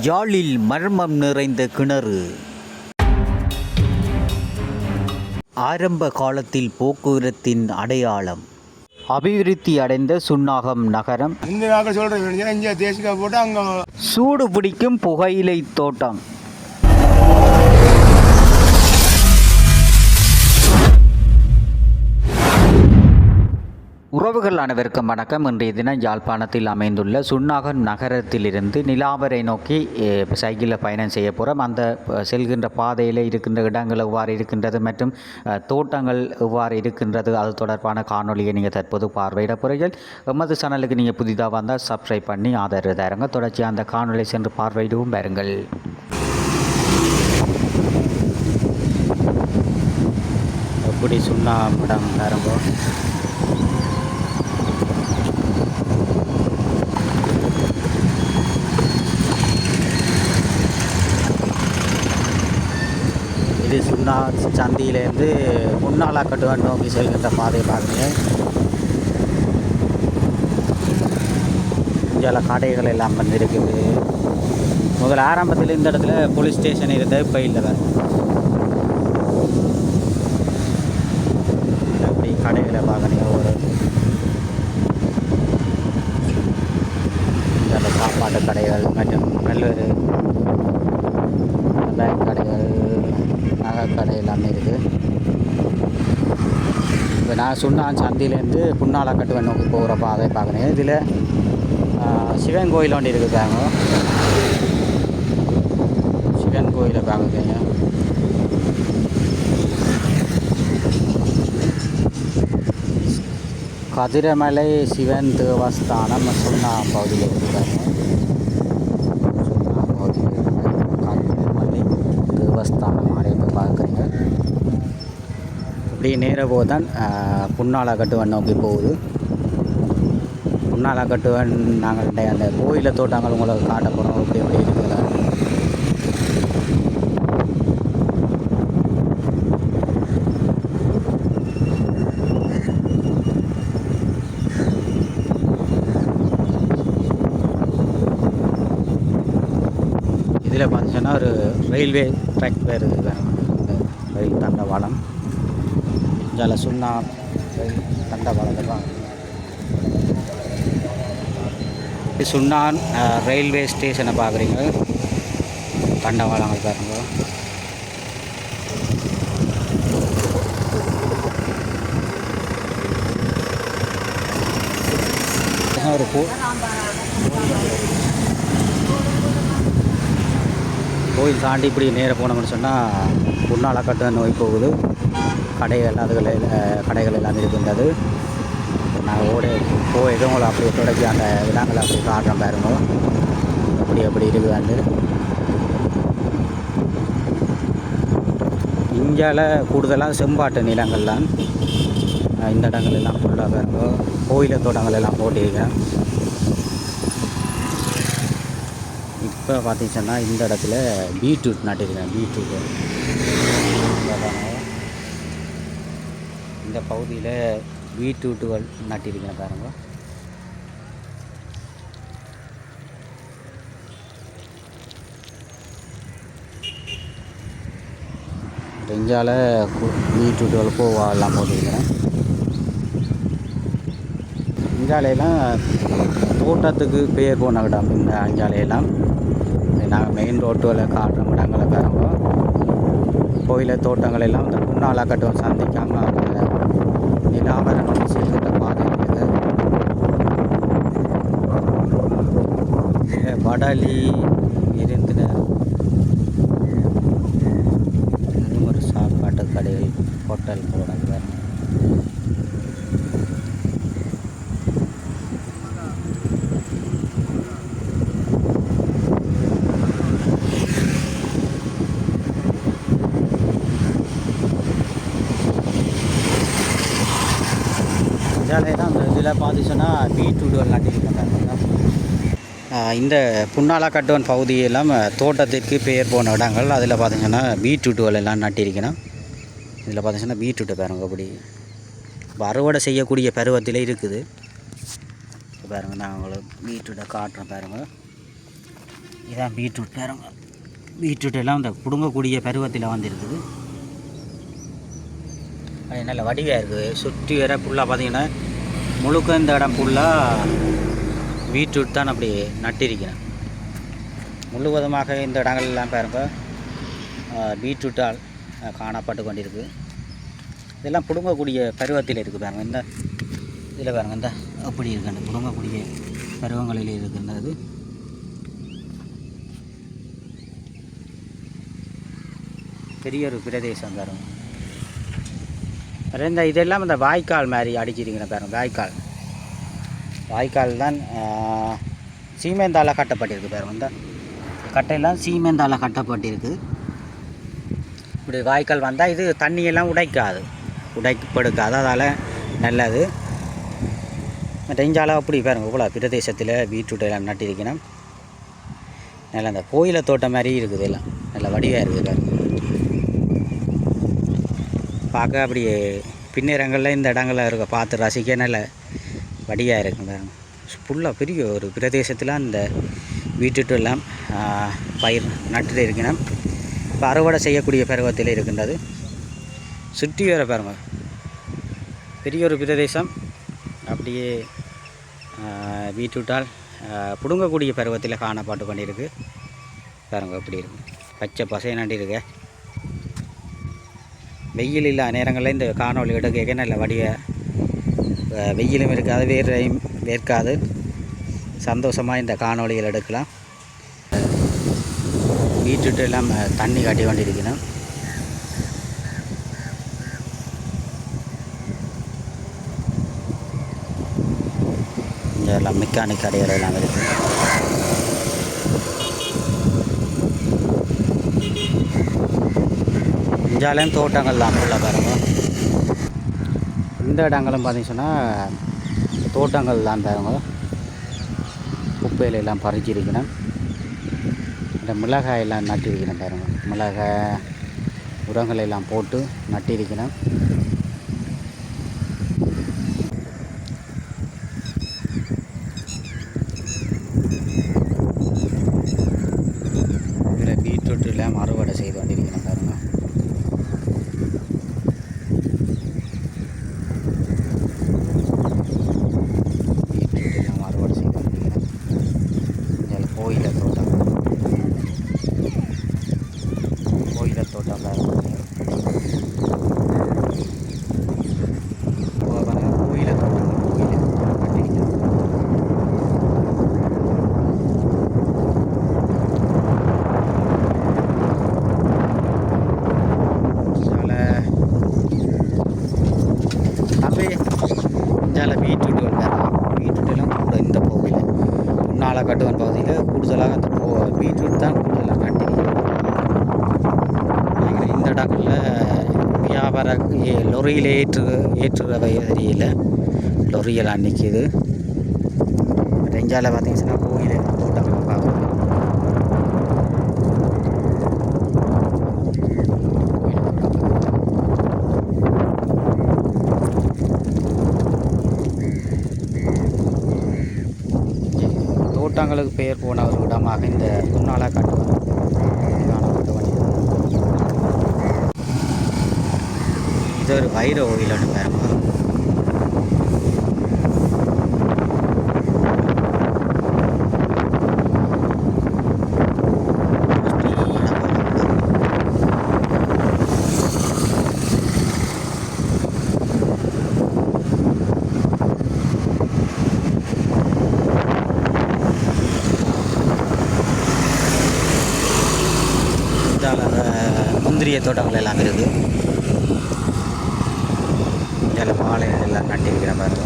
யாழில் மர்மம் நிறைந்த கிணறு. ஆரம்ப காலத்தில் போக்குவரத்தின் அடையாளம். அபிவிருத்தி அடைந்த சுன்னாகம் நகரம். சூடு பிடிக்கும் புகையிலை தோட்டம். உறவுகள் அனைவருக்கும் வணக்கம். இன்றைய தினம் யாழ்ப்பாணத்தில் அமைந்துள்ள சுன்னாகம் நகரத்திலிருந்து நிலாவரை நோக்கி சைக்கிளில் பயணம் செய்ய போகிறோம். அந்த செல்கின்ற பாதையில் இருக்கின்ற இடங்கள் எவ்வாறு இருக்கின்றது மற்றும் தோட்டங்கள் எவ்வாறு இருக்கின்றது அது தொடர்பான காணொலியை நீங்கள் தற்போது பார்வையிட போகிறீர்கள். எமது சேனலுக்கு நீங்கள் புதிதாக வந்தால் சப்ஸ்கிரைப் பண்ணி ஆதரவு தருங்க. தொடர்ச்சி அந்த காணொலியை சென்று பார்வையிடவும் பாருங்கள். எப்படி சுண்ணாம்படம் பாருங்கோ. இது சுண்ணா சந்தியிலேருந்து முன்னாலாக்கட்டுவன் நோக்கி செல்கின்ற பாதையை பார்க்குறீங்க. இங்கே கடைகள் எல்லாம் வந்து இருக்குது. முதல் ஆரம்பத்தில் இந்த இடத்துல போலீஸ் ஸ்டேஷன் இருந்தது, இப்போ இல்லை. வேறு அப்படி கடைகளை பார்க்குறீங்க. ஒரு இந்த சாப்பாட்டு கடைகள் மற்றும் பல்வேறு பேங்க் கடைகள், நகைக்கடை எல்லாமே இருக்குது. இப்போ நான் சுண்ணான் சந்தியிலேருந்து புன்னாலாக்கட்டுவன் நோக்கி போகிற பாதை பார்க்குறேன். இதில் சிவன் கோயில் ஒன்று இருக்குதாங்க. சிவன் கோயிலை பார்க்குறீங்க. கதிரமலை சிவன் தேவஸ்தானம் சுண்ணா பகுதியில் இருக்குதாங்க. சுண்ணா பகுதியில் கதிரமலை தேவஸ்தானம் அடைப்பு பார்க்குறீங்க. இப்படி நேர போதான் புன்னாலாக்கட்டுவன் நோக்கி போகுது. புன்னாலாக்கட்டுவன் நாங்கள் அந்த கோயிலை தோட்டங்கள் உங்களுக்கு காட்ட போகிறோம். இப்படி எப்படி இருக்குதா. இதில் பார்த்தீங்கன்னா ஒரு ரயில்வே ட்ராக் பேர் இருக்குது. ரயில் தண்டவாளம். இதில் சுண்ணா ரயில் தண்டவாளத்தை பாருங்க. சுண்ணான் ரயில்வே ஸ்டேஷனை பார்க்குறீங்க. தண்டவாளங்கள் பாருங்க. ஒரு கோயில் தாண்டி இப்படி நேராக போனோம்னு சொன்னால் புன்னாலாக்கட்டுவன் நோய் போகுது. கடைகள் கடைகள் எல்லாம் இருக்கின்றது. நாங்கள் போய் உங்களை அப்படி தொடக்கி அந்த விழாங்களை அப்படி காட்டுறோம் பாருங்க. அப்படி இருக்குதாண்டு. இந்தியாவில் கூடுதலாக செம்பாட்டு நிலங்கள்லாம் இந்த இடங்கள் எல்லாம் ஃபுல்லாக பாருங்க. கோயில தோட்டங்கள் எல்லாம் போட்டிருக்கேன். இப்போ பார்த்தீங்கன்னா இந்த இடத்துல பீட்ரூட் நட்டிருக்கேன். பீட்ரூட்டு இந்த பகுதியில் பீட்ரூட்டுகள் நட்டிருக்கேன் பாருங்க. இந்தியாவில் பீட்ரூட்டுகள் பூவெல்லாம் போட்டிருக்கிறேன். இஞ்சாலையெல்லாம் தோட்டத்துக்கு பேர் போன இடம். இந்த அஞ்சாலையெல்லாம் நாங்கள் மெயின் ரோட்டுகளை காட்டுற இடங்களை பாருங்க. கோயில தோட்டங்கள் எல்லாம் இந்த புன்னாலாக்கட்டுவன் சந்திக்காமல் நிலாவரை நோக்கி செல்கின்ற பாதை இருக்குது. வடலி இருந்தின ஒரு சாப்பாட்டு கடைகள் ஹோட்டல் போடுறாங்க. அந்த இதில் பார்த்தீங்கன்னா பீட்ரூட்டுகள் நட்டிருக்காங்க. இந்த புன்னாலாக்கட்டுவன் பகுதியெல்லாம் தோட்டத்திற்கு பெயர் போன இடங்கள். அதில் பார்த்தீங்கன்னா பீட்ரூட்டுகள் எல்லாம் நட்டிருக்கணும். இதில் பார்த்தீங்கன்னா பீட்ரூட்டு பாருங்க. அப்படி அறுவடை செய்யக்கூடிய பருவத்தில் இருக்குது. பாருங்கள், நான் உங்களுக்கு பீட்ரூட்டை காட்டுறேன் பாருங்கள். இதான் பீட்ரூட் பாருங்க. பீட்ரூட் எல்லாம் இந்த பிடுங்கக்கூடிய பருவத்தில் வந்துருக்குது. அது நல்ல வடிவாக இருக்குது. சுற்றி வர ஃபுல்லாக பார்த்திங்கன்னா முழுக்க இந்த இடம் ஃபுல்லாக பீட்ரூட் தான் அப்படி நட்டிருக்கிறேன். முழுவதுமாக இந்த இடங்கள்லாம் பாருங்க பீட்ரூட்டால் காணப்பட்டு கொண்டிருக்கு. இதெல்லாம் பிடுங்கக்கூடிய பருவத்தில் இருக்குது பாருங்கள். இந்த இதில் பாருங்கள், இந்த அப்படி இருக்குது அந்த பிடுங்கக்கூடிய பருவங்களில் இருக்கின்றது. பெரிய ஒரு பிரதேசம் பாருங்கள். இந்த இதெல்லாம் இந்த வாய்க்கால் மாதிரி அடிச்சிருக்கிறேன் பாருங்கள். வாய்க்கால் தான் சீமெந்தால் கட்டப்பட்டிருக்கு பாருங்கள். இந்த கட்டையெல்லாம் சீமெந்தால் கட்டப்பட்டிருக்கு. இப்படி வாய்க்கால் வந்தால் இது தண்ணியெல்லாம் உடைக்கப்படுக்காது. அதால் நல்லது. ரெஞ்சாலும் அப்படி பாருங்கள் இவ்வளோ பிரதேசத்தில் பீட்ரூட் எல்லாம் நட்டிருக்கணும். நல்லா அந்த கோயிலை தோட்டம் மாதிரி இருக்குது. எல்லாம் நல்ல வடிவாக இருக்குது பாருங்கள். பார்க்க அப்படி பின்னிறங்களில் இந்த இடங்களில் இருக்க பார்த்து ரசிக்க நல்ல வடிவாக இருக்கும் பாருங்கள். ஃபுல்லாக பெரிய ஒரு பிரதேசத்தில் அந்த பீட்ரூட் எல்லாம் பயிர் நட்டு இருக்கணும். இப்போ அறுவடை செய்யக்கூடிய பருவத்தில் இருக்கின்றது. சுற்றி வர பாருங்கள் பெரிய ஒரு பிரதேசம். அப்படியே பீட்ரூட்டால் பிடுங்கக்கூடிய பருவத்தில் காணப்பட்டு கொண்டிருக்கு பாருங்கள். எப்படி இருக்குது பச்சை பசை நண்டி இருக்கு. வெயில் இல்லா நேரங்களில் இந்த காணொலி எடுக்க நல்ல வடிவ வெயிலும் இருக்காது, வேர்வையும் வேர்க்காது. சந்தோஷமாக இந்த காணொலிகள் எடுக்கலாம். பீட்ரூட் எல்லாம் தண்ணி காட்டி கொண்டிருக்கணும். எல்லாம் மெக்கானிக் கடைகள் எல்லாம் இருக்குது. இஞ்சாலையும் தோட்டங்கள்லாம் ஃபுல்லாக பாருங்கள். இந்த இடங்களும் பார்த்தீங்கன்னா தோட்டங்கள் தான் பாருங்க. குப்பையில் எல்லாம் பறிச்சிருக்கணும். இந்த மிளகாய் எல்லாம் நட்டிருக்கணும் பாருங்கள். மிளகாய் உரங்கள் எல்லாம் போட்டு நட்டிருக்கணும். இதில் பீட்ரூட் எல்லாம் அறுவடை செய்து கொண்டிருக்கணும் பாருங்கள். பீட்ரூட் எல்லாம் அறுவடை செய்து கொண்டிருக்கணும். இதில் கோயிலை தோட்டம் பாருங்கள். கோயிலை தோட்டம் கட்டிருக்கணும். இஞ்சால பீட்ரூட் எல்லாம் கூட இந்த பகுதியில் முன்னால் கட்டுவன் பகுதியில் கூடுதலாக அந்த பீட்ரூட் தான் கூடுதலாக நட்டிருக்கிறோம். இந்த இடங்களில் வியாபார லொரியில் ஏற்றுறவை தெரியல. லொரியெல்லாம் நிற்கிது. ரெஞ்சால பார்த்தீங்கன்னா கோயில் தோட்டங்கள் பார்க்கணும். தோட்டங்களுக்கு பெயர் போன ஒரு இடமாக இந்த முன்னால காட்டுவாங்க காணப்பட்ட வண்டி. இது ஒரு வைர கோயிலோட பாருங்க. முந்திரிய தோட்டங்கள் எல்லாம் இருக்குது. இதில் வாழை எல்லாம் நட்டிருக்கிற பாருங்க.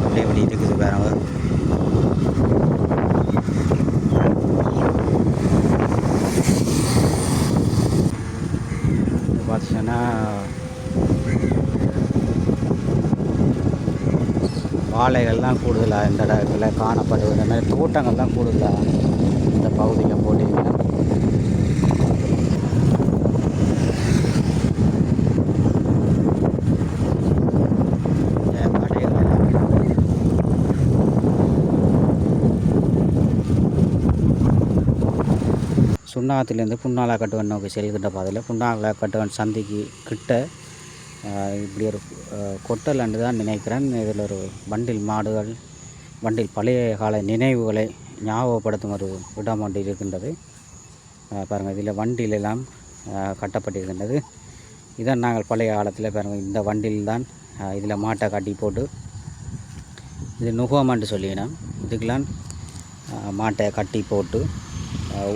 அப்படி இப்படி இருக்குது பாருங்க. பார்த்தீங்கன்னா வாழைகள்லாம் கூடுதலாக இந்த இடத்துல காணப்படுவது. இந்த மாதிரி தோட்டங்கள் தான் கூடுதலாக இந்த பகுதியில் போட்டிருக்கேன். சுண்ணாகத்திலேருந்து புன்னாலக்கட்டுவன் நோக்கி செல்கின்ற பாதையில் புன்னாலக்கட்டுவன் சந்திக்கு கிட்ட இப்படி ஒரு கொட்டல் என்று தான் நினைக்கிறேன். இதில் ஒரு வண்டில் மாடுகள் வண்டில் பழைய கால நினைவுகளை ஞாபகப்படுத்தும் ஒரு இடம் ஒன்று இருக்கின்றது. பாருங்கள், இதில் வண்டிலெல்லாம் கட்டப்பட்டிருக்கின்றது. இதான் நாங்கள் பழைய காலத்தில் பாருங்கள் இந்த வண்டில் தான் இதில் மாட்டை கட்டி போட்டு இது நுகம்னு சொல்லினோம். இதுக்கெல்லாம் மாட்டை கட்டி போட்டு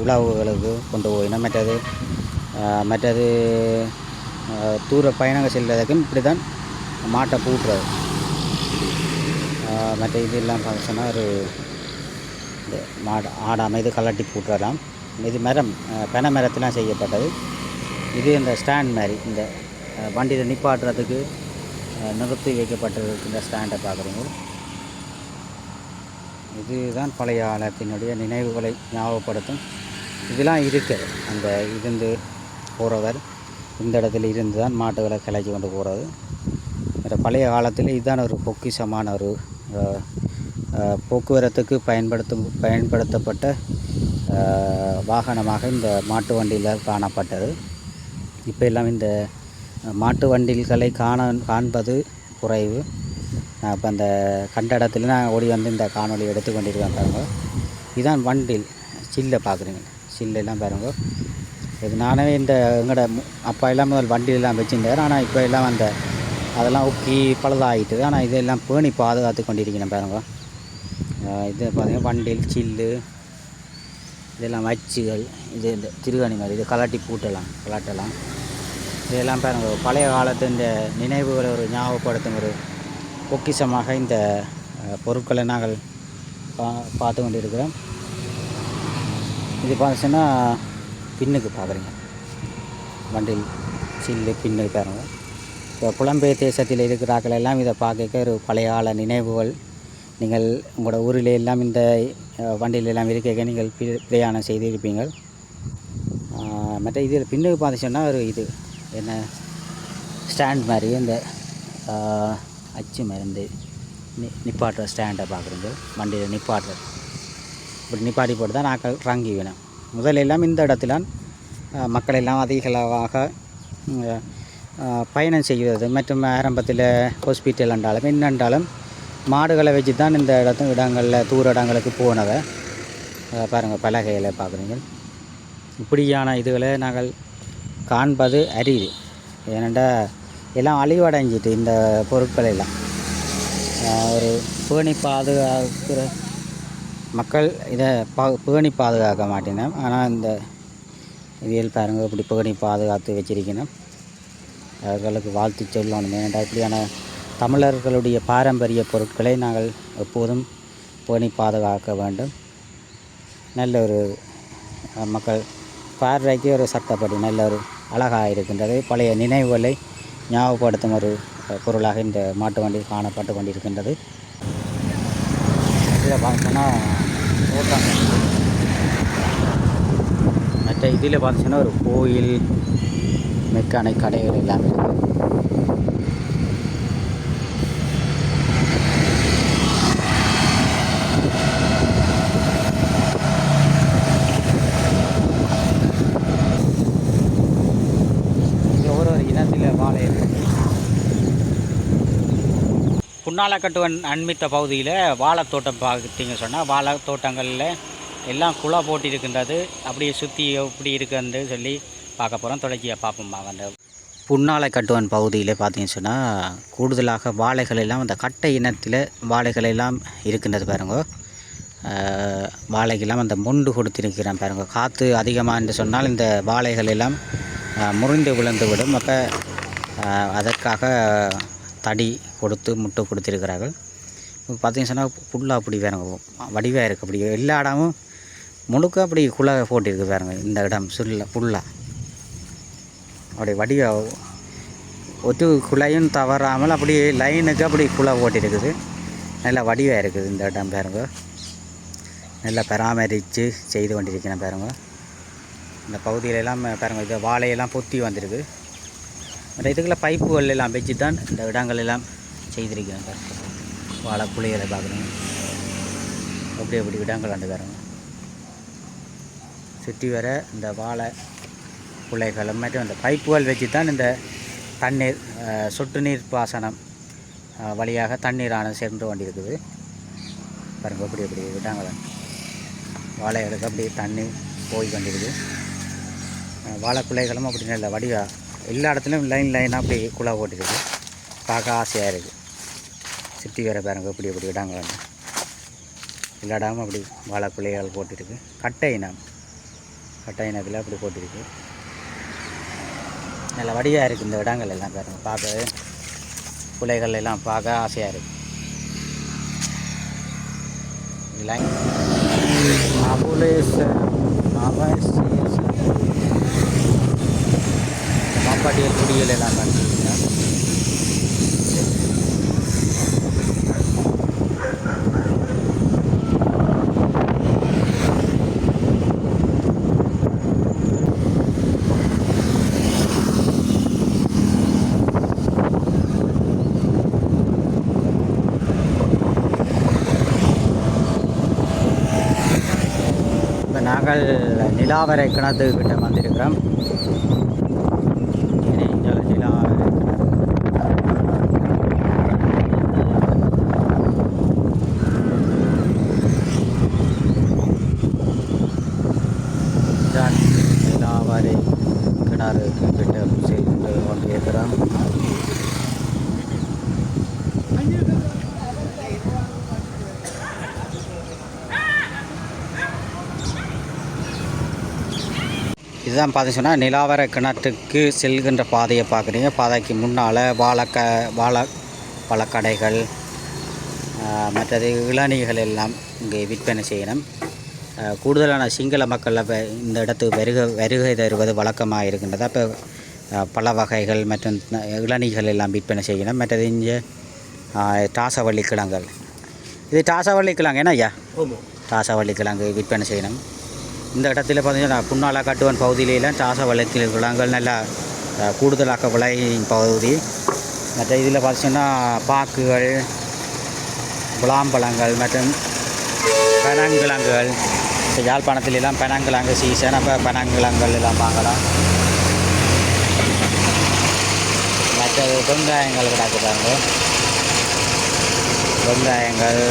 உழவுகளுக்கு கொண்டு போயினோம். மற்றது தூர பயணங்கள் செல்வதற்கும் இப்படி தான் மாட்டை பூட்டுறது. மற்ற இதெல்லாம் பார்த்தோன்னா ஒரு இந்த ஆடாமல் இது கலட்டி பூட்டுறலாம். இது மரம் பனை மரத்தெலாம் செய்யப்பட்டது. இது இந்த ஸ்டாண்ட் மாதிரி இந்த வண்டியில் நிப்பாட்டுறதுக்கு நிறுத்தி வைக்கப்பட்டிருக்கு. இந்த ஸ்டாண்டை பார்க்குறீங்க. இதுதான் பழைய காலத்தினுடைய நினைவுகளை ஞாபகப்படுத்தும். இதெல்லாம் இருக்குது. அந்த இருந்து போகிறவர் இந்த இடத்துல இருந்து தான் மாட்டுகளை கிளச்சி கொண்டு போகிறது. இந்த பழைய காலத்தில் இதுதான் ஒரு பொக்கிஷமான ஒரு போக்குவரத்துக்கு பயன்படுத்தப்பட்ட வாகனமாக இந்த மாட்டு வண்டியில் காணப்பட்டது. இப்போ எல்லாம் இந்த மாட்டு வண்டில்களை காண்பது குறைவு. நான் இப்போ அந்த கண்ட இடத்துல நான் ஓடி வந்து இந்த காணொலி எடுத்து கொண்டிருக்கேன். பாருங்க, இதுதான் வண்டில் சில்லை பார்க்குறீங்க. சில்லெல்லாம் பாருங்க. இது நானே இந்த எங்களோட அப்பா எல்லாம் முதல் வண்டியெல்லாம் வச்சுருந்தார். ஆனால் இப்போ எல்லாம் அதெல்லாம் ஊக்கி பழுதாகிட்டுது. ஆனால் இதெல்லாம் பேணி பாதுகாத்து கொண்டிருக்கிறேன். பாருங்க, இது பார்த்திங்கன்னா வண்டில் சில்லு இதெல்லாம் வச்சுகள், இது இந்த திருகணி மாதிரி இது கலாட்டி கலாட்டலாம். இதெல்லாம் பாருங்க, பழைய காலத்து இந்த நினைவுகளை ஒரு ஞாபகப்படுத்தும் ஒரு பொக்கிஷமாக இந்த பொருட்களை நாங்கள் பார்த்து கொண்டு இருக்கிறோம். இது பார்த்துச்சுன்னா பின்னுக்கு பார்க்குறீங்க, வண்டில் சில்லு பின்னுக்கு பாருங்க. இப்போ புலம்பெயர் தேசத்தில் இருக்கிறார்கள் எல்லாம் இதை பார்க்க ஒரு பழைய கால நினைவுகள். நீங்கள் உங்களோட ஊரில் எல்லாம் இந்த வண்டியில் எல்லாம் இருக்க நீங்கள் பிரயாணம் செய்திருப்பீங்கள். மற்ற இதில் பின்னுக்கு பார்த்துச்சோன்னா ஒரு இது என்ன ஸ்டாண்ட் மாதிரி இந்த அச்சு மருந்து நிப்பாட்டுற ஸ்டாண்டை பார்க்குறீங்க. வண்டியில் நிப்பாட்டுறது இப்படி நிப்பாட்டி போட்டு தான் நாங்கள் இறங்கி வேணும். முதல்ல எல்லாம் இந்த இடத்துல மக்கள் எல்லாம் அதிகளவாக பயணம் செய்கிறது. மற்றும் ஆரம்பத்தில் ஹாஸ்பிட்டல் என்றாலும் என்னென்றாலும் மாடுகளை வச்சு தான் இந்த இடங்களில் தூர இடங்களுக்கு போனதை பாருங்கள். பலகையில் பார்க்குறீங்க. இப்படியான இதுகளை நாங்கள் காண்பது அரிது. ஏனெண்டா எல்லாம் அழிவடைஞ்சிட்டு இந்த பொருட்கள் எல்லாம் ஒரு பேணி பாதுகாக்கிற மக்கள் இதை பேணி பாதுகாக்க மாட்டேனோம். ஆனால் இந்த இதில் பாருங்கள் இப்படி பேணி பாதுகாத்து வச்சிருக்கணும். அவர்களுக்கு வாழ்த்து சொல்லணும். ஏனெண்டா இப்படியான தமிழர்களுடைய பாரம்பரிய பொருட்களை நாங்கள் எப்போதும் பேணி பாதுகாக்க வேண்டும். நல்ல ஒரு மக்கள் பார்வைக்கு ஒரு சட்டப்படி நல்ல ஒரு அழகாக இருக்கின்றது. பழைய நினைவுகளை ஞாபகப்படுத்தும் ஒரு பொருளாக இந்த மாட்டு வண்டி காணப்பட்டு கொண்டிருக்கின்றது. இதில் பார்த்தோன்னா தோட்டம், மற்ற இதில் பார்த்தோன்னா ஒரு கோயில், மெக்கானிக் கடைகள் எல்லாமே இருக்குது. புன்னாலக்கட்டுவன் அண்மித்த பகுதியில் வாழைத்தோட்டம் பார்த்தீங்க சொன்னால் வாழைத்தோட்டங்களில் எல்லாம் குழா போட்டு இருக்கின்றது. அப்படியே சுற்றி எப்படி இருக்குன்னு சொல்லி பார்க்க போகிறோம். தொடர்ச்சியாக பார்ப்போம்மா. அந்த புன்னாலக்கட்டுவன் பகுதியில் பார்த்தீங்கன்னு சொன்னால் கூடுதலாக வாழைகள் எல்லாம் அந்த கட்டை இனத்தில் வாழைகள் எல்லாம் இருக்கின்றது. பாருங்க, வாழைக்கெல்லாம் அந்த மொண்டு கொடுத்திருக்கிறேன். பாருங்க, காற்று அதிகமாக என்று சொன்னால் இந்த வாழைகள் எல்லாம் முறிந்து விழுந்து விடும். அப்போ அதற்காக தடி கொடுத்து முட்டை கொடுத்துருக்கிறார்கள். இப்போ பார்த்தீங்கன்னு சொன்னால் ஃபுல்லாக அப்படி பாருங்க வடிவாக இருக்குது. அப்படி எல்லா இடமும் முழுக்க அப்படி குழா போட்டிருக்கு. பாருங்க, இந்த இடம் ஃபுல்லாக அப்படி வடிவாக ஒரு குழையும் தவறாமல் அப்படி லைனுக்கு அப்படி குழா போட்டிருக்குது. நல்லா வடிவாக இருக்குது இந்த இடம். பாருங்க, நல்லா பராமரித்து செய்து கொண்டிருக்கிறேன். பாருங்க, இந்த பகுதியிலெல்லாம் பாருங்கள், இந்த வாழையெல்லாம் பொத்தி வந்திருக்கு. மற்ற இதுக்குள்ள பைப்புகள் எல்லாம் வச்சு தான் இந்த இடங்கள் எல்லாம் செய்திருக்கிறாங்க. வாழை புளிகளை பார்க்குறீங்க, அப்படி அப்படி இடங்கள் ஆண்டு பாருங்க. சுற்றி வர இந்த வாழை குலைகளும் மற்றும் இந்த பைப்புகள் வச்சு தான் இந்த தண்ணீர் சொட்டு நீர் பாசனம் வழியாக தண்ணீரானது சென்று கொண்டிருக்குது. பாருங்கள் எப்படி விட்டாங்கள வாழைகளுக்கு அப்படி தண்ணி போய் கொண்டிருக்கு. வாழைக்குலைகளும் அப்படி நல்ல வடிவாக எல்லா இடத்துலையும் லைனாக அப்படி குழா போட்டிருக்கு. பார்க்க ஆசையாக இருக்குது. சுற்றி வர பாருங்கள் எப்படி விடாங்க எல்லா இடமும் அப்படி வாழைக்குலைகள் போட்டிருக்கு. கட்டை இனத்தில் அப்படி போட்டிருக்கு. நல்ல வடிவாக இருக்குது இந்த இடங்கள் எல்லாம் பாருங்கள். பார்க்க குலைகள் எல்லாம் பார்க்க ஆசையாக இருக்குது. இதெல்லாம் மாப்பாட்டியல் குடிகள் எல்லாம் காணிச்சிருக்கீங்க. நாங்கள் நிலாவரை கிணத்துக்கிட்ட வந்திருக்கிறோம். நிலாவரை நிலாவரை கிணறு கிட்ட சென்று கொண்டிருக்கிறோம். இதுதான் பார்த்து சொன்னால் நிலாவரை கிணற்றுக்கு செல்கின்ற பாதையை பார்க்குறீங்க. பாதைக்கு முன்னால் வாழைக்கடைகள் மற்றது இளநீர்கள் எல்லாம் இங்கே விற்பனை செய்யணும். கூடுதலான சிங்கள மக்கள் இந்த இடத்துக்கு வருகை தருவது வழக்கமாக இருக்கின்றது. அப்போ பல வகைகள் மற்றும் இளநீர்கள் எல்லாம் விற்பனை செய்யணும். மற்றது இங்கே தாசவள்ளி கிழங்குகள். இது தாசவள்ளி கிழங்கு என்ன ஐயா? தாசவள்ளி கிழங்கு விற்பனை செய்யணும். இந்த இடத்துல பார்த்தீங்கன்னா புன்னாலா கட்டுவன் பகுதியிலாம் தாசவள்ளி கிழங்குகள் நல்லா கூடுதலாக விளையும் பகுதி. மற்ற இதில் பார்த்தீங்கன்னா பாக்குகள், விளாம்பழங்கள் மற்றும் பனங்கிழங்குகள். இப்போ யாழ்ப்பாணத்திலெல்லாம் பனங்கிழங்கு சீசன். அப்போ பனங்கிழங்குகள் எல்லாம் வாங்கலாம். மற்றது வெங்காயங்கள் கிடக்குறாங்க. வெங்காயங்கள்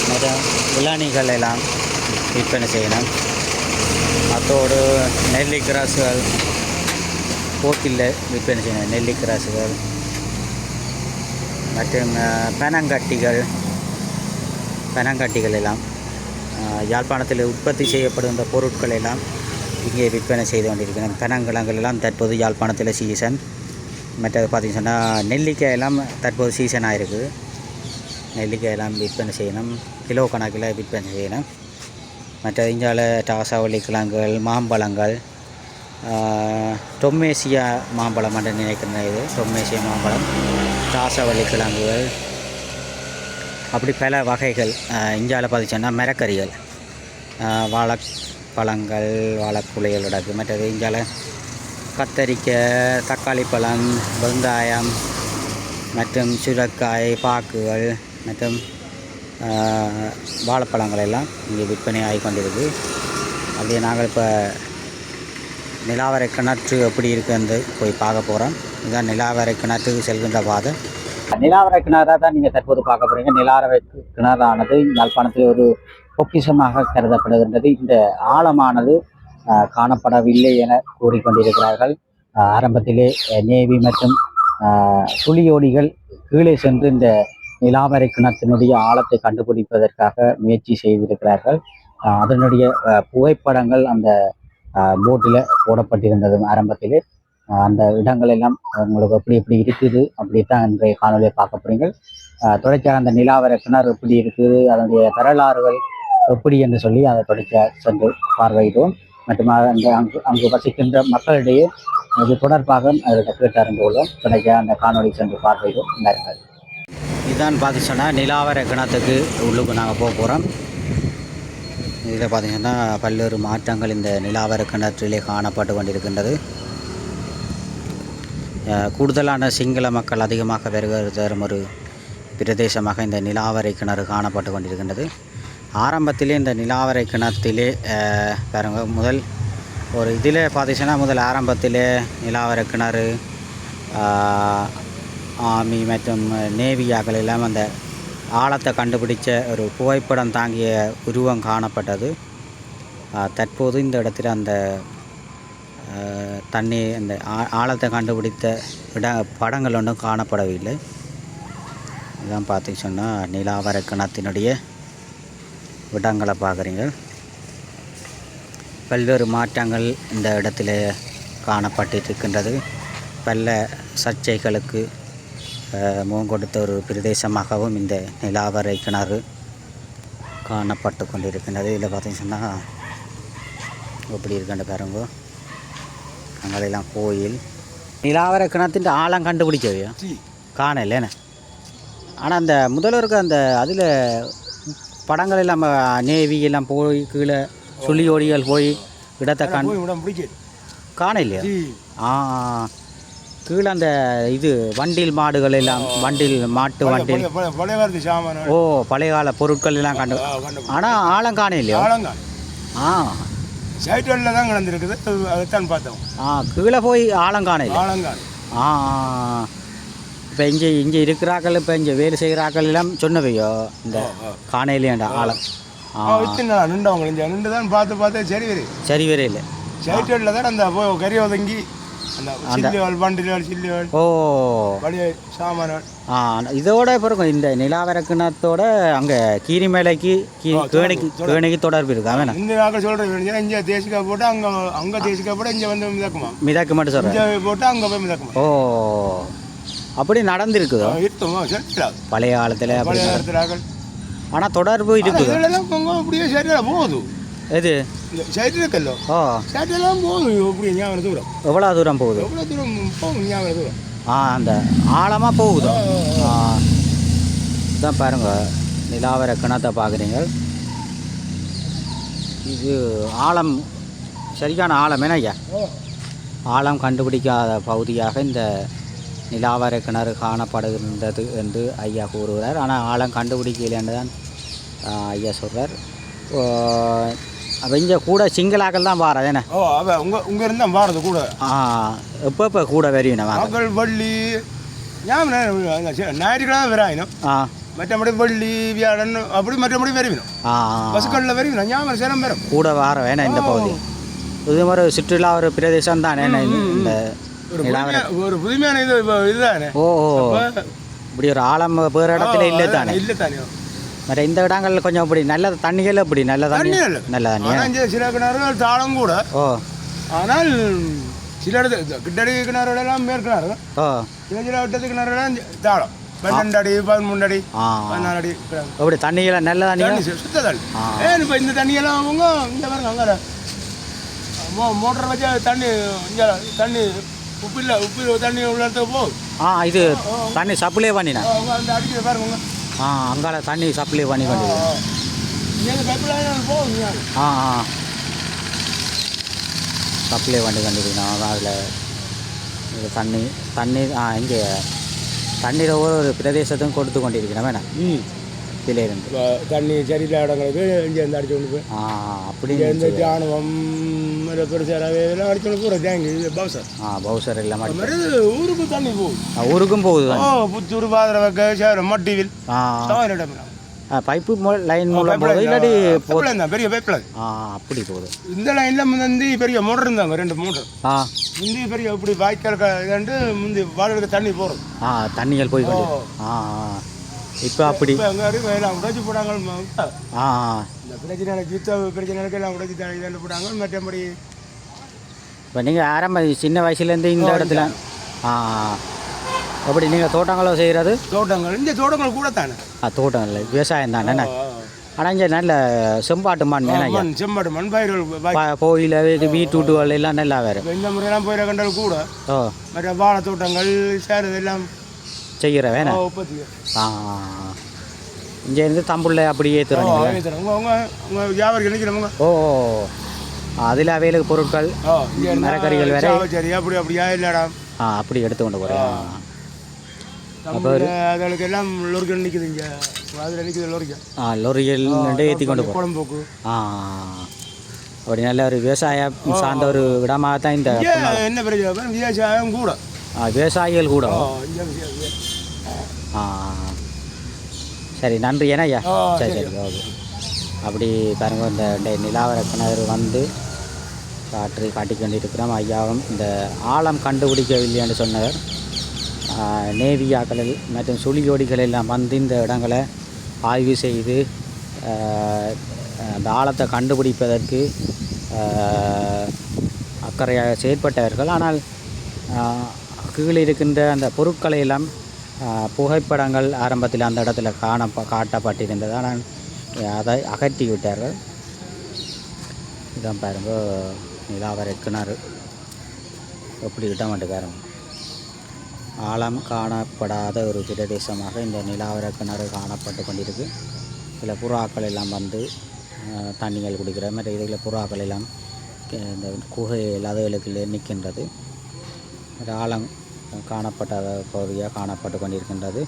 மற்றும் இளநீர்கள் எல்லாம் விற்பனை செய்யணும். அதோடு நெல்லிக்கிராசுகள் போட்டில் விற்பனை செய்யணும். நெல்லிக்கிராசுகள் மற்றும் பனங்கட்டிகள் எல்லாம் யாழ்ப்பாணத்தில் உற்பத்தி செய்யப்படுகின்ற பொருட்கள் எல்லாம் இங்கே விற்பனை செய்து கொண்டிருக்கணும். பனங்கிழங்குகள் எல்லாம் தற்போது யாழ்ப்பாணத்தில் சீசன். மற்றது பார்த்திங்கன்னா நெல்லிக்காய் எல்லாம் தற்போது சீசனாக இருக்குது. நெல்லிக்காய் எல்லாம் விற்பனை செய்யணும். கிலோ கணக்கில் விற்பனை செய்யணும். மற்ற இந்தியாவில் தாசாவளி கிழங்குகள், மாம்பழங்கள், டொம்மேசியா மாம்பழம் என்று நினைக்கிறேன். இது டொம்மேசியா மாம்பழம், தாசாவளி கிழங்குகள், அப்படி பல வகைகள். இந்தியாவில் பார்த்திங்கன்னா மரக்கறிகள், வாழைப்பழங்கள், வாழைக்குலைகள் கிடக்கு. மற்றது இந்தியாவில் கத்தரிக்காய், தக்காளி பழம், வெங்காயம் மற்றும் சுரைக்காய், பாக்குகள் மற்றும் வாழைப்பழங்கள் எல்லாம் இங்கே விற்பனை ஆகி கொண்டிருக்கு. அப்படியே நாங்கள் இப்போ நிலாவரை கிணற்று எப்படி இருக்குன்னு போய் பார்க்க போகிறோம். இதுதான் நிலாவரை கிணற்றுக்கு செல்கின்ற பாதை. நிலாவரை கிணறாக தான் நீங்கள் தற்போது பார்க்க போகிறீங்க. நிலாவரை கிணறானது யாழ்ப்பாணத்தில் ஒரு பொக்கிஷமாக கருதப்படுகின்றது. இந்த ஆழமானது காணப்படவில்லை என கூறிக்கொண்டிருக்கிறார்கள். ஆரம்பத்திலே நேவி மற்றும் துளியோடிகள் கீழே சென்று இந்த நிலாவரை கிணற்றினுடைய ஆழத்தை கண்டுபிடிப்பதற்காக முயற்சி செய்திருக்கிறார்கள். அதனுடைய புகைப்படங்கள் அந்த போட்டில் போடப்பட்டிருந்தது ஆரம்பத்திலே. அந்த இடங்கள் எல்லாம் உங்களுக்கு எப்படி இருக்குது அப்படித்தான் இன்றைய காணொலியை பார்க்க போறீங்க. தொடர்ச்சியாக அந்த நிலாவரை கிணறு எப்படி இருக்குது, அதனுடைய வரலாறுகள் எப்படி என்று சொல்லி அதை தொடர்ச்சியாக சென்று பார்வையிடுவோம். மற்றும் அங்கு வசிக்கின்ற மக்களிடையே இது தொடர்பாக அவர்கிட்ட கேட்டறிந்து கொள்வோம். தொடர்ச்சியாக அந்த காணொலி சென்று பார்வையிடுவோம். நன்றி. இதுதான் பார்த்திங்கன்னா நிலாவரை கிணத்துக்கு உள்ளுக்கு நாங்கள் போக போகிறோம். இதில் பார்த்திங்கன்னா பல்வேறு மாற்றங்கள் இந்த நிலாவரை கிணற்றிலே காணப்பட்டு கொண்டிருக்கின்றது. கூடுதலான சிங்கள மக்கள் அதிகமாக வருகிற ஒரு பிரதேசமாக இந்த நிலாவரை கிணறு காணப்பட்டு கொண்டிருக்கின்றது. ஆரம்பத்திலே இந்த நிலாவரை கிணத்திலே பாருங்க முதல் ஒரு இதில் பார்த்திங்கன்னா முதல் ஆரம்பத்திலே நிலாவரை கிணறு ஆர்மி மற்றும் நேவியாக்கள் எல்லாம் அந்த ஆழத்தை கண்டுபிடிச்ச ஒரு புகைப்படம் தாங்கிய உருவம் காணப்பட்டது. தற்போது இந்த இடத்துல அந்த தண்ணி அந்த ஆழத்தை கண்டுபிடித்த படங்கள் ஒன்றும் காணப்படவில்லை. இதான் பார்த்திங்க சொன்னால் நிலாவரை கிணத்தினுடைய இடங்களை பார்க்குறீங்க. பல்வேறு மாற்றங்கள் இந்த இடத்துல காணப்பட்டிருக்கின்றது. பல சர்ச்சைகளுக்கு முகம் கொடுத்த ஒரு பிரதேசமாகவும் இந்த நிலாவரை கிணறு காணப்பட்டு கொண்டிருக்கின்றது. இதில் பார்த்திங்கன்னா எப்படி இருக்குன்னு பாருங்க. அங்கெல்லாம் கோயில். நிலாவரை கிணத்தின் ஆழம் கண்டுபிடிச்சவையா காணலேண்ணே. ஆனால் அந்த முதல்வருக்கு அந்த அதில் படங்கள் எல்லாம் நேவி எல்லாம் போய் கீழே சுழியோடிகள் போய் இடத்தை காண இல்லையா? கீழே அந்த இது வண்டில் மாடுகள் எல்லாம் வண்டில் மாட்டு வண்டில் பழைய கால பொருட்கள் எல்லாம் கண்டு. ஆனால் ஆழம் காண இல்லையா? சைட்டில் தான் கிடந்திருக்குது, அதைத்தான் பார்த்தோம். கீழே போய் ஆழம் காண இல்லை. இப்போ இங்கே இருக்கிறாக்கள் இப்போ இங்கே வேலை செய்கிறாக்கள் எல்லாம் சொன்னவையோ இந்த காணையிலேண்டா ஆழம் நின்றவங்க இங்கே நின்று தான் பார்த்து சரி வரை இல்லை. சைட்டில் தான் அந்த கறி ஒதுங்கி இதோட பிறகு இந்த நிலாவரை கிணத்தோட அங்கே கீரிமலைக்கு கேணிக்கு தொடர்பு இருக்கு. அவன் இந்த நாங்கள் சொல்கிறேன் இங்கே தேசிக்கா போட்டு அங்கே தேசிக்கா போட்டு இங்கே வந்து மிதக்குமா மிதக்க மட்டும் சொல்கிறேன் போட்டு அங்கே போய் மிதக்குமா. அப்படி நடந்திருக்குதோ பழைய காலத்தில். ஆனால் தொடர்பு இருக்குது அப்படியே சரியாக போகுது. எது சைட்டில் இருக்கல்லோ சைட்டெல்லாம் போகுது. அப்படி ஞாபகம் தூரம் எவ்வளோ தூரம் போகுது? எவ்வளோ தூரம் போகும் ஞாபகம் தூரம். அந்த ஆழமாக போகுதோ. இதான் பாருங்க நிலாவரை கிணத்தை பார்க்குறீங்க. இது ஆழம் சரியான ஆழம் என்ன ஐயா? ஆழம் கண்டுபிடிக்காத பகுதியாக இந்த நிலாவரை கிணறு காணப்படுகின்றது என்று ஐயா கூறுகிறார். ஆனால் ஆழம் கண்டுபிடிக்கலைன்னு தான் ஐயா சொல்கிறார். அப்போ இங்கே கூட சிங்களாக்கள் தான் வாரது என்ன? உங்கள் இருந்தால் வாரது கூட. எப்போ கூட வரையும் மக்கள் வள்ளி ஞாயிற்றுக்கிழமை வராயினும் மற்றபடி வள்ளி வியாழன் அப்படி மற்றபடி வரைவிடும். பசுக்களில் வரைவிடும் ஞாபகம் சேலம் வரும் கூட வார வேணாம் இந்த பகுதி. இது மாதிரி சுற்றுலா ஒரு பிரதேசம் தானே இந்த ஒரு புதுமையான இதுதானே. இப்படி ஒரு ஆழம் வேறு இடத்துல இல்லை தானே? இல்லை தானே. மற்ற இந்த இடங்கள் கொஞ்சம் இப்படி நல்ல தண்ணிகள் இப்படி நல்ல தண்ணி நல்ல தண்ணி. சில கிணறுகள் தாளம் கூட. ஆனால் சில இடத்துல கிட்டடி கிணறுகளெல்லாம் மேற்கிணறு. சில விட்டத்து கிணறுலாம் தாளம் 12 அடி 13 அடி 14 அடி அப்படி தண்ணியெல்லாம் நல்ல தண்ணி சுத்த தண்ணி. இப்போ இந்த தண்ணியெல்லாம் அவங்க இந்த பாருங்க அங்கே மோட்டர் வச்சா தண்ணி இங்கே தண்ணி உப்பு தண்ணி உள்ள இடத்துக்கு போகுது. இது தண்ணி சப்ளை பண்ணினா அந்த அடிக்கிற பாருங்க. அங்கால தண்ணி சப்ளை பண்ணி கொண்டு சப்ளை பண்ணி கண்டுபிடிக்கணும். அதில் தண்ணி இங்கே தண்ணீரை ஒரு பிரதேசத்தையும் கொடுத்து கொண்டிருக்கிறேன் வேணா. இதிலேருந்து தண்ணி சரியில்லை இடங்களுக்கு இங்கே இருந்து அடிச்சு கொண்டு போய் அப்படி இந்த தியானம் பெருசாக அடிச்சு கொண்டு போகிற தேங்கி பவுசர் பவுசர் இல்லாமல் ஊருக்கு தண்ணி போகுது. ஊருக்கும் போகுது. புத்தூர் பாதிர வைக்க மட்டிவில் பைப்பு லைன் மூலம் போகுது இல்லாட்டி பெரிய பைப் லைன் அப்படி போகுது. இந்த லைனில் முந்தி பெரிய மோட்டர் இருந்தாங்க 2 மோட்டர். முந்தி பெரிய இப்படி வாய்க்கால் இதுண்டு முந்தி வாடகை தண்ணி போகிறது. தண்ணிகள் போய் இப்போ அப்படி எல்லாம் உடைச்சி போட்டாங்க. இந்த பிரச்சனைக்கு யுத்த பிரச்சனைக்கு எல்லாம் உடைச்சி இதில் போட்டாங்க. மற்றபடி இப்போ நீங்கள் ஆரம்ப சின்ன வயசுலேருந்து இந்த இடத்துல அப்படி நீங்கள் தோட்டங்களோ செய்கிறது? தோட்டங்கள் இந்த தோட்டங்கள் கூட தானே. தோட்டங்கள் விவசாயம் தானே. ஆனால் இங்கே நல்ல செம்பாட்டு மண் செம்பாட்டு மண் பயிர்கள் கோயில் வீட்டுகள் எல்லாம் நல்லா வேறு. இந்த முறையெல்லாம் போயிட கண்டால் கூட மற்ற வாழை தோட்டங்கள் சேருது எல்லாம் செய்கிற வேணா. இங்கேருந்து தம்புள்ள அப்படியே வியாபாரிகள் நிற்கிறவங்க. அதில் அவைகளுக்கு பொருட்கள் மரக்கறிகள் வேறு சரி அப்படி அப்படியா இல்லைடா அப்படி எடுத்து கொண்டு போகிறேன். அதுகளுக்கு எல்லாம் லொரிகள் நிற்குது இங்கே அதில் நிற்குது லொரிகள் லொரிகள் ஏற்றி கொண்டு போகும். குழம்போக்கு அப்படி நல்ல ஒரு விவசாயம் சார்ந்த ஒரு இடமாக தான் இந்த என்ன பிரச்சனை விவசாயம் கூட விவசாயிகள் கூட. சரி நன்றி ஏன்னா ஐயா. சரி சரி ஓகே. அப்படி பாருங்க இந்த நிலாவர கிணறு வந்து காட்டி கொண்டிருக்கிறோம். ஐயாவும் இந்த ஆழம் கண்டுபிடிக்கவில்லைன்னு சொன்னவர் நேவியாக்கள் மற்றும் சுழியோடிகள் எல்லாம் வந்து இந்த இடங்களை ஆய்வு செய்து அந்த ஆழத்தை கண்டுபிடிப்பதற்கு அக்கறையாக செயற்பட்டவர்கள். ஆனால் கீழே இருக்கின்ற அந்த பொருட்களை எல்லாம் புகைப்படங்கள் ஆரம்பத்தில் அந்த இடத்துல காட்டப்பட்டிருந்தது. ஆனால் அதை அகற்றி விட்டார்கள். இதான் பாருங்க நிலாவரை கிணறு எப்படி விட மாட்டேன் பாருங்க. ஆழம் காணப்படாத ஒரு பிரதேசமாக இந்த நிலாவரை கிணறு காணப்பட்டு கொண்டிருக்கு. சில புறாக்கள் எல்லாம் வந்து தண்ணிகள் குடிக்கிற மாதிரி இதில் புறாக்கள் எல்லாம் இந்த குகை அதுகளுக்கு நிற்கின்றது. ஆழம் காணப்பட்ட பகுதியாக காணப்பட்டு கொண்டிருக்கின்றது.